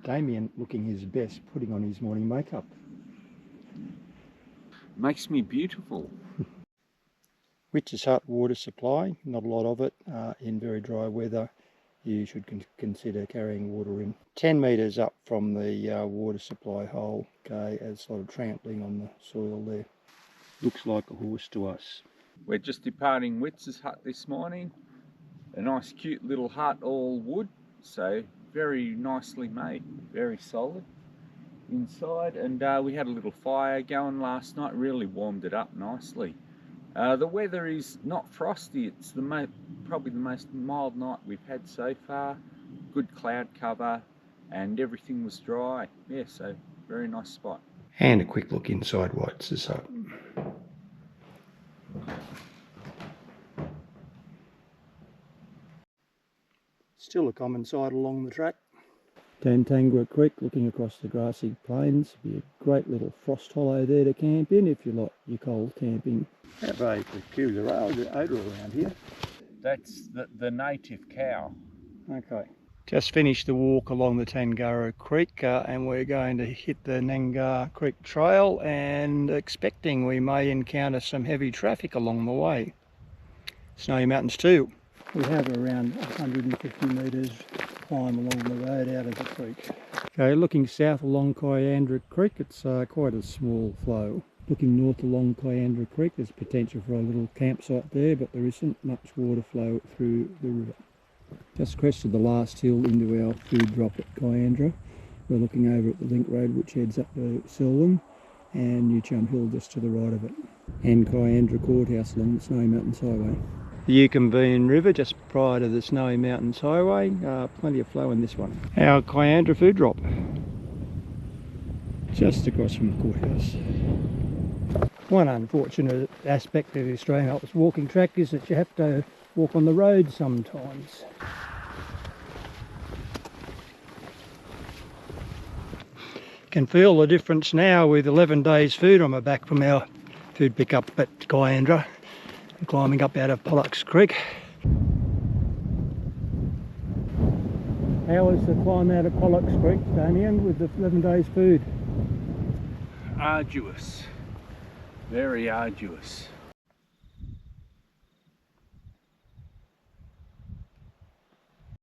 Damien looking his best, putting on his morning makeup. Makes me beautiful. Witzes Hut water supply, not a lot of it. In very dry weather you should consider carrying water in. 10 metres up from the water supply hole, okay, as sort of trampling on the soil there. Looks like a horse to us. We're just departing Witzes Hut this morning. A nice cute little hut, all wood, so very nicely made, very solid inside. And we had a little fire going last night, really warmed it up nicely. The weather is not frosty, it's probably the most mild night we've had so far. Good cloud cover and everything was dry. Yeah, so very nice spot. And a quick look inside Witzes Hut. Still a common sight along the track. Tantangara Creek looking across the grassy plains. Be a great little frost hollow there to camp in if you like your cold camping. Have a peculiar odour around here. That's the native cow. Okay. Just finished the walk along the Tantangara Creek and we're going to hit the Nungar Creek Trail, and expecting we may encounter some heavy traffic along the way. Snowy Mountains too. We have around 150 metres climb along the road out of the creek. Okay, looking south along Kiandra Creek, it's quite a small flow. Looking north along Kiandra Creek, there's potential for a little campsite there, but there isn't much water flow through the river. Just crested the last hill into our food drop at Kiandra. We're looking over at the link road which heads up to Selwyn, and New Chum Hill just to the right of it, and Kiandra Courthouse along the Snowy Mountains Highway. The Yukon River just prior to the Snowy Mountains Highway, plenty of flow in this one. Our Kiandra food drop, just across from the courthouse. One unfortunate aspect of the Australian Alps walking track is that you have to walk on the road sometimes. Can feel the difference now with 11 days food on my back from our food pickup at Kiandra, climbing up out of Pollux Creek. How was the climb out of Pollux Creek, Damien, with the 11 days food? Arduous, very arduous.